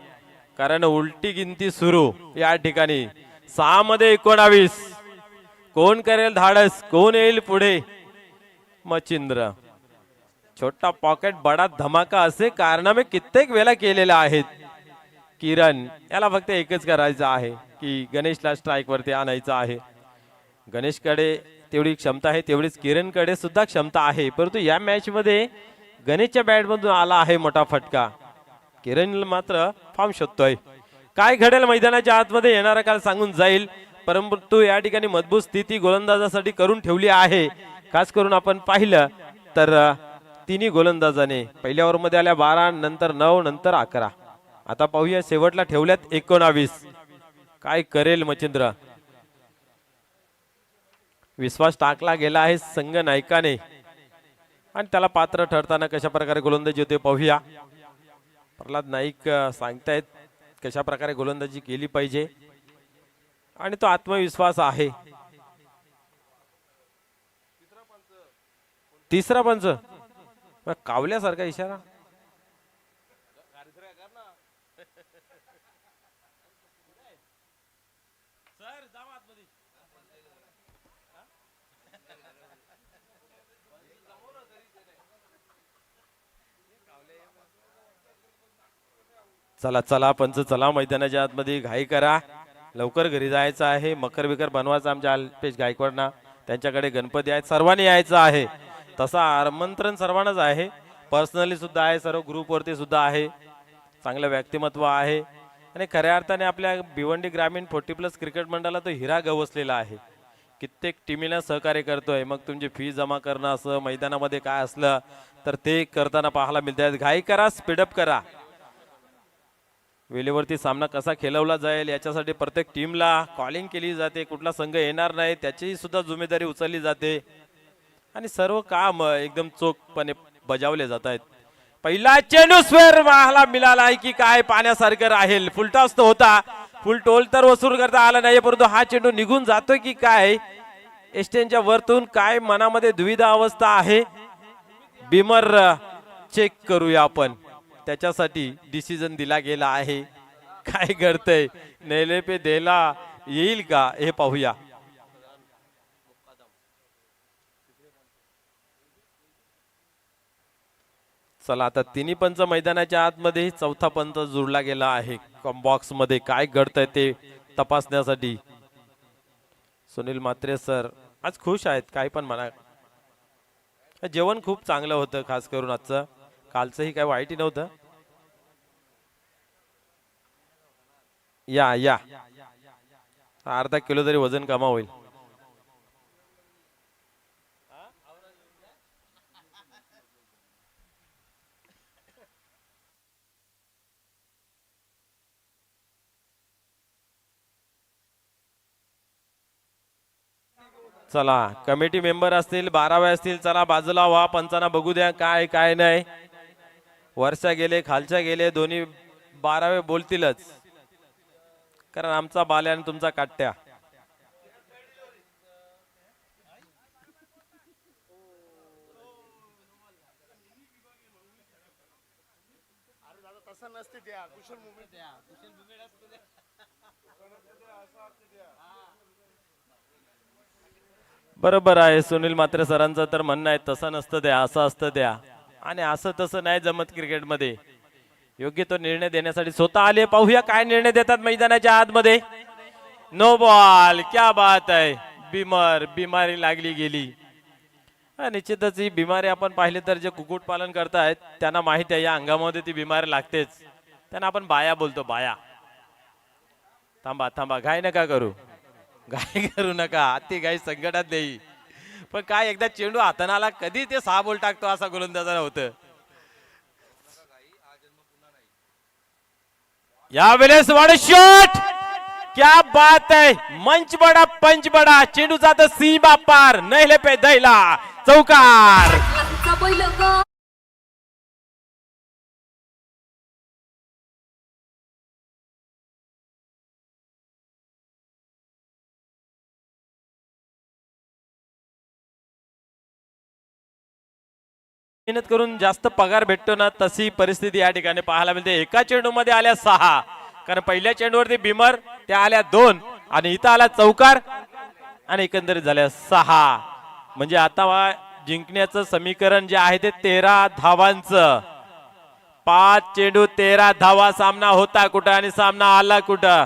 कारण उलटी गिनती सुरू या ठिकाणी. 6 मध्ये 19. कोण करेल धाडस, कोण येईल पुढे. मच्छिंद्र छोटा पॉकेट बडा धमाका असे कारनामे कित्येक वेळा केलेले आहेत. किरण याला फक्त एकच करायचं आहे की गणेशला स्ट्राईक वरती आणायचं आहे. गणेशकडे तेवढी क्षमता आहे तेवढीच किरणकडे सुद्धा क्षमता आहे. परंतु या मॅच मध्ये गणेशच्या बॅट मधून आला आहे मोठा फटका. किरण मात्र फॉर्म शोधतोय. काय घडेल मैदानाच्या आतमध्ये येणारा काल सांगून जाईल. परंतु या ठिकाणी मजबूत स्थिती गोलंदाजासाठी करून ठेवली आहे. खास करून आपण पाहिलं तर तिन्ही गोलंदाजाने पहिल्या ओव्हर मध्ये आल्या 12, नंतर 9, नंतर 11. आता पाहूया शेवटला ठेवल्यात 19. काय करेल मच्छिंद्र. विश्वास टाकला गेला आहे संघ नायकाने आणि त्याला पात्र ठरताना कशा प्रकारे गोलंदाजी होते पाहूया. प्रल्हाद नाईक सांगतायत कशा प्रकारे गोलंदाजी केली पाहिजे आणि तो आत्मविश्वास आहे. तिसरा पंच कावल्यासारखा इशारा. चला चला पंच चला मैदानाच्या आतमध्ये घाई करा. लवकर घरी जायचं आहे. मकर बिकर बनवायचं आमच्या अल्पेश गायकवाडना. त्यांच्याकडे गणपती आहेत. सर्वांनी यायचं आहे. तसा आमंत्रण सर्वांनाच आहे. पर्सनली सुद्धा आहे. सर्व ग्रुपवरती सुद्धा आहे. चांगलं व्यक्तिमत्व आहे आणि खऱ्या अर्थाने आपल्या भिवंडी ग्रामीण 40+ क्रिकेट मंडळाला तो हिरा गवसलेला आहे. कित्येक टीमीला सहकार्य करतोय. मग तुमची फी जमा करणं असं मैदानामध्ये काय असलं तर ते करताना पाहायला मिळतात. घाई करा, स्पीडअप करा. वेळेवरती सामना कसा खेळवला जाईल याच्यासाठी प्रत्येक टीमला कॉलिंग केली जाते. कुठला संघ येणार नाही त्याची सुद्धा जिम्मेदारी उचलली जाते आणि सर्व काम एकदम चोखपणे बजावले जात आहेत. पहिला चेंडू स्क्वेअर पाहायला मिळाला आहे की काय पाण्यासारखं राहील. फुलटॉस तो होता. फुल टोल तर वसूल करता आला नाही परंतु हा चेंडू निघून जातोय की काय. एस्टेनच्या वरतून काय मनामध्ये द्विधा अवस्था आहे. बिमर चेक करूया आपण. त्याच्यासाठी डिसिजन दिला गेला आहे. काय घडतंय नेले पे देला येईल का हे पाहूया. चला आता तिन्ही पंच मैदानाच्या आतमध्ये चौथा पंच जुळला गेला आहे बॉक्स मध्ये. काय घडतंय ते तपासण्यासाठी सुनील म्हात्रे सर आज खुश आहेत. काय पण म्हणा. जेवण खूप चांगलं होतं. खास करून आजचं. कालचंही काय वाईटही नव्हतं. या या अर्धा किलो तरी वजन कमा होईल. चला कमिटी मेंबर असतील 12वे असतील चला बाजूला व्हा. पंचांना बघू द्या काय काय नाही. वरच्या गेले खालच्या गेले दोन्ही 12वे बोलतीलच कारण आमचा बाल्या आणि तुमचा काट्या. बरोबर आहे. सुनील म्हात्रे सरांचं तर म्हणणं आहे तसं नसतं द्या असं असतं द्या आणि असं तसं नाही जमत क्रिकेटमध्ये. योग्य तो निर्णय देण्यासाठी स्वतः आले. पाहूया काय निर्णय देतात मैदानाच्या आतमध्ये. No ball. क्या बात आहे. बिमारी लागली गेली. निश्चितच ही बिमारी आपण पाहिले तर जे कुक्कुटपालन करतायत त्यांना माहित आहे या अंगामध्ये ती बिमारी लागतेच. त्यांना आपण बाया बोलतो बाया. थांबा थांबा घाई नका करू. घाई करू नका. ती घाई संकटात देई. पण काय एकदा चेंडू हाताने आला कधी ते 6 बॉल टाकतो असा गोलंदाजाला होतं. यावेळेस वाढ शॉट. क्या बात है. मंच बडा पंच बडा. चेंडू जात सीमा पार. नहिले पे दैला चौकार. मेहनत करून जास्त पगार भेटतो ना तशी परिस्थिती या ठिकाणी पाहायला मिळते. एका चेंडू मध्ये आल्या 6 कारण पहिल्या चेंडूवरती बिमर त्या आल्या 2 आणि इथं आला चौकार. आणि एकंदरीत झाल्या 6. म्हणजे आता जिंकण्याचं समीकरण जे आहे ते 13 धावांचं. 5 चेंडू 13 धावा. सामना होता कुठं आणि सामना आला कुठं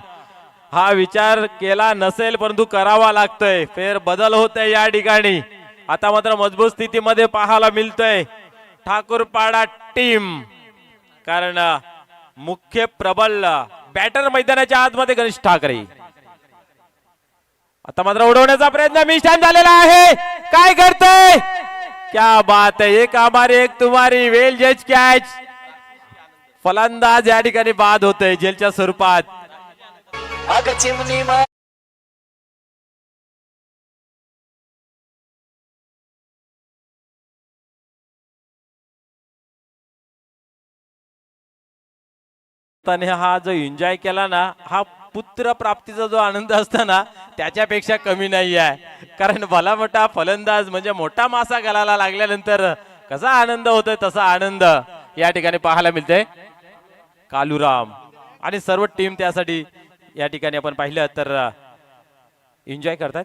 हा विचार केला नसेल परंतु करावा लागतोय. फेर बदल होतोय या ठिकाणी. आता मात्र मजबूत स्थितीमध्ये पाहायला मिळतोय ठाकूरपाडा टीम. कारण मुख्य प्रबल बॅटर मैदानाच्या आतमध्ये गणेश ठाकरे. आता मात्र उडवण्याचा प्रयत्न मिशान झालेला आहे. काय करतोय क्या बात है. एक हमारी एक तुम्हारी वेल जज कॅच. फलंदाज या ठिकाणी बाद होतोय जेलच्या स्वरूपात. हा जो एन्जॉय केला ना हा पुत्र प्राप्तीचा जो आनंद असतो ना त्याच्यापेक्षा कमी नाही आहे. कारण भला मोठा फलंदाज म्हणजे मोठा मासा गळाला लागल्यानंतर कसा आनंद होतोय तसा आनंद या ठिकाणी पाहायला मिळते. कालूराम आणि सर्व टीम त्यासाठी या ठिकाणी आपण पाहिलं तर एन्जॉय करतात.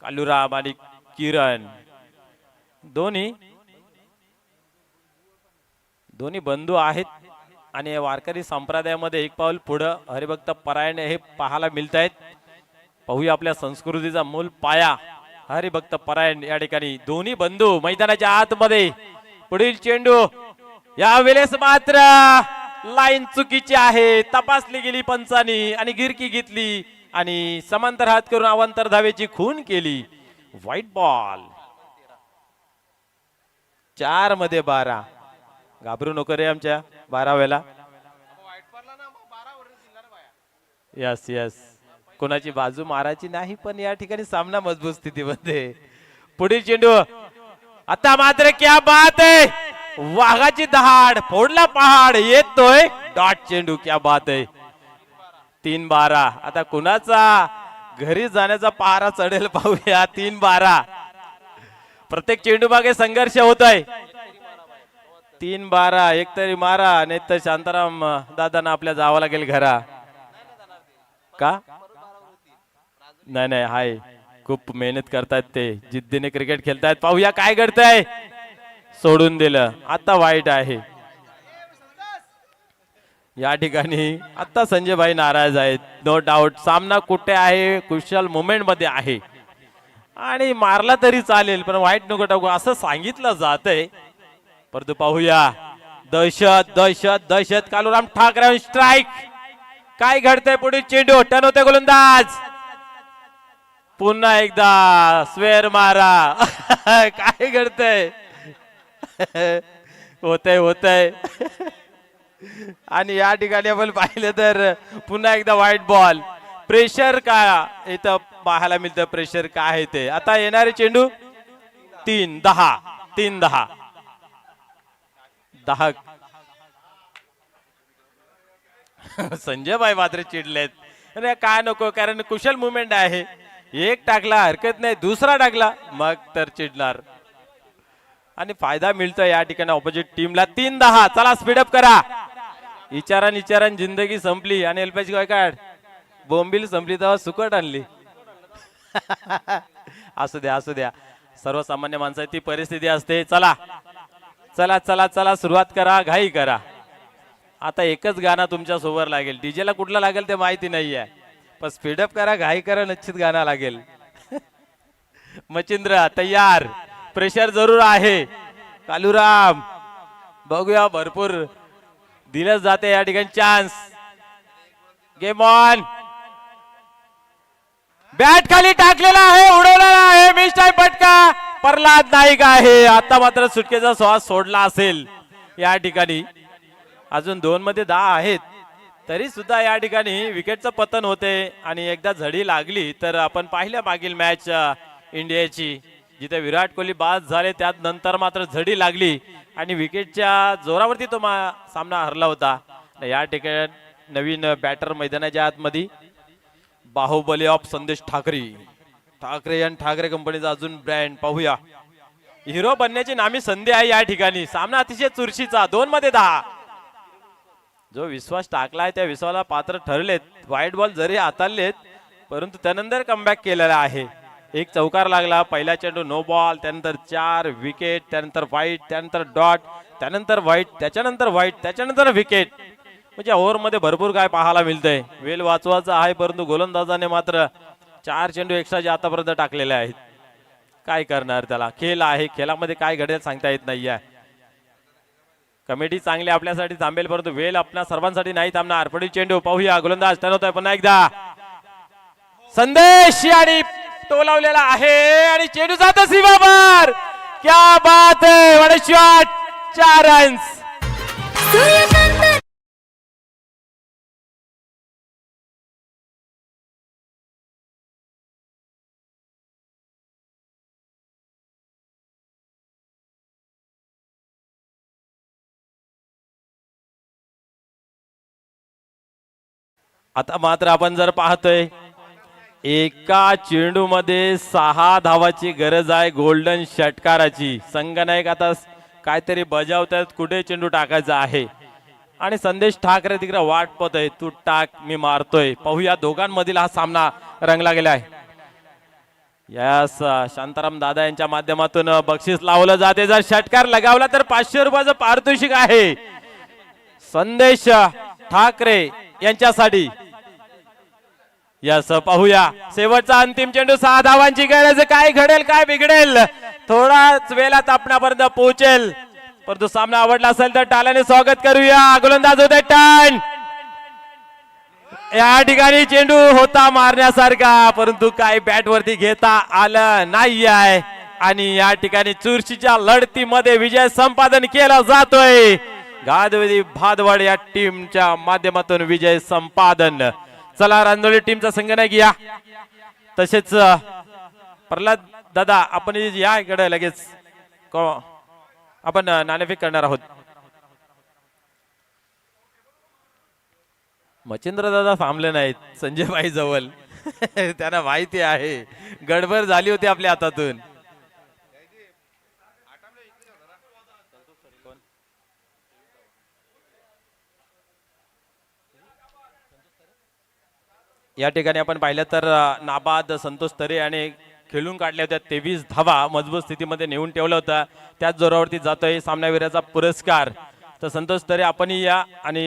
कालूराम आणि किरण दोन्ही बंधू आहेत आणि वारकरी संप्रदायामध्ये एक पाऊल पुढं हरिभक्त परायण हे पाहायला मिळत आहेत. पाहूया आपल्या संस्कृतीचा मूल पाया हरिभक्त परायण या ठिकाणी. दोन्ही बंधू मैदानाच्या आतमध्ये. पुढील चेंडू या वेळेस मात्र लाईन चुकीची आहे. तपासली गेली पंचानी आणि गिरकी घेतली आणि समांतर हात करून अवांतर धावेची खून केली. White ball. 4 मध्ये 12. घाबरू नको रे आमच्या 12व्याला. यस यस कोणाची बाजू मारायची नाही पण या ठिकाणी सामना मजबूत स्थितीमध्ये. पुढील चेंडू आता मात्र क्या बात आहे. वाघाची दहाड फोडला पहाड येतोय डॉट चेंडू. क्या बात आहे. 3-12. आता कुणाचा घरी जाण्याचा पहारा चढेल पाहूया. 3-12. प्रत्येक चेंडू मागे संघर्ष होतोय. 3-12. एक तरी मारा नाही तर शांताराम दादांना आपल्या जावं लागेल घरा. का नाही हाय खूप मेहनत करतायत ते जिद्दीने क्रिकेट खेळतायत. पाहूया काय करताय. सोडून दिलं. आता वाईट आहे या ठिकाणी. आता संजय भाई नाराज आहेत नो डाऊट. सामना कुठे आहे कुशल मुवमेंट मध्ये आहे आणि मारला तरी चालेल पण वाईट नको टाकू असं सांगितलं जातंय. परंतु पाहूया दहशत दहशत दहशत. कालूराम ठाकरे स्ट्राईक. काय घडतंय. पुढे चेंडू टर्न होते गोलंदाज. पुन्हा एकदा स्वेर मारा. काय घडतंय. होतय आणि या ठिकाणी आपण पाहिलं तर पुन्हा एकदा व्हाईट बॉल. प्रेशर का इथं पाहायला मिळतं. प्रेशर काय आहे ते. आता येणारे चेंडू 3-10. 3-10. 10. संजय भाई मात्र चिडलेत. अरे काय नको कारण कुशल मुवमेंट आहे. एक टाकला हरकत नाही दुसरा टाकला मग तर चिडणार आणि फायदा मिळतो या ठिकाणी ऑपोजिट टीमला. 3-10. चला स्पीडअप करा. इचारान जिंदगी संपली आणि एल्पेज गायकवाड बोंबील संपली तेव्हा सुकट आणली. असू द्या सर्वसामान्य माणसाची ती परिस्थिती असते. चला चला चला चला सुरुवात करा. घाई करा. आता एकच गाणं तुमच्या सोबत लागेल. डीजेला कुठला लागेल ते माहिती नाहीये पण स्पीडअप करा घाई करा निश्चित गाणं लागेल. मचिंद्र तयार. प्रेशर जरूर आहे. कालूराम बघूया भरपूर दिलं जाते या ठिकाणी चान्स. Game on. बॅट खाली टाकलेला आहे उडवलेला आहे. मिस्टाय पटका. प्रल्हाद नाईक आहे. आता मात्र सुटकेचा श्वास सोडला असेल या ठिकाणी. अजून 2 मध्ये 10 आहेत तरी सुद्धा या ठिकाणी विकेटचं पतन होते आणि एकदा झडी लागली तर आपण पाहिल्या मागील मॅच इंडियाची जिथे विराट कोहली बाद झाले त्यात नंतर मात्र झडी लागली आणि विकेटच्या जोरावरती तो सामना हरला होता. या ठिकाणी नवीन बॅटर मैदानाच्या आतमध्ये बाहुबली ऑफ संदेश ठाकरे आणि ठाकरे कंपनीचा अजून ब्रँड. पाहूया हिरो बनण्याची नामी संधी आहे या ठिकाणी. सामना अतिशय चुरशीचा. 2 मध्ये 10. जो विश्वास टाकलाय त्या विश्वासाला पात्र ठरलेत. व्हाईट बॉल जरी हाताळलेत परंतु त्यानंतर कमबॅक केलेला आहे. एक चौकार लागला, पहिला चेंडू नो बॉल, त्यानंतर 4 विकेट, त्यानंतर व्हाईट, त्यानंतर डॉट, त्यानंतर व्हाईट, त्याच्यानंतर व्हाईट, त्याच्यानंतर विकेट. म्हणजे ओव्हर मध्ये भरपूर काय पाहायला मिळतंय. वेल वाचवायचा आहे, परंतु गोलंदाजाने मात्र 4 चेंडू एक्स्ट्रा जे आतापर्यंत टाकलेले आहेत. काय करणार, त्याला खेळ आहे, खेळामध्ये काय घडेल सांगता येत नाहीये. कमिटी चांगली आपल्यासाठी थांबेल, परंतु वेळ आपल्या सर्वांसाठी नाही थांबणार. पुढील चेंडू पाहूया, गोलंदाज टर्न होतोय पुन्हा एकदा. संदेश आणि टोलावलेला आहे आणि चेंडू जातो सीमावर. क्या बात है, व्हाट अ शॉट, 4 रन्स. आता मात्र आपण जर पाहतोय एका चेंडू मध्ये 6 धावाची गरज आहे गोल्डन षटकाराची. संघनायक आता काहीतरी बजावतात, कुठे चेंडू टाकायचा आहे आणि संदेश ठाकरे तिकडे वाट पाहतोय, तू टाक मी मारतोय. पाहूया दोघांमधील हा सामना रंगला गेलाय. यस, शांताराम दादा यांच्या माध्यमातून बक्षीस लावलं जाते. जर षटकार लगावला तर 500 रुपयाचं पारितोषिक आहे संदेश ठाकरे यांच्यासाठी. यस, पाहूया शेवटचा अंतिम चेंडू, 6 धावांची गरज. काय घडेल, काय बिघडेल, थोडाच वेळात आपणापर्यंत पोहोचेल. परंतु सामना आवडला असेल तर टाळ्याने स्वागत करूया. गोलंदाज होते टर्न. या ठिकाणी चेंडू होता मारण्यासारखा, परंतु काय बॅट वरती घेता आलं नाही आहे आणि या ठिकाणी चुरशीच्या लढतीमध्ये विजय संपादन केला जातोय. गादवली भादवाड या टीमच्या माध्यमातून विजय संपादन. चला रांजोळी टीमचा संघनायक या, तसेच प्रल्हाद दादा आपण या इकडे लगेच आपण नाणेफेक करणार आहोत. मच्छिंद्र दादा थांबले नाहीत संजय भाई जवळ. त्यांना माहिती आहे गडबड झाली होती आपल्या हातातून. या ठिकाणी आपण पाहिलं तर नाबाद संतोष तरे आणि खेळून काढल्या होत्या 23 धावा मजबूत स्थितीमध्ये नेऊन ठेवलं होतं. त्याच जोरावरती जातोय सामनावीराचा पुरस्कार. तर संतोष तरे आपण या आणि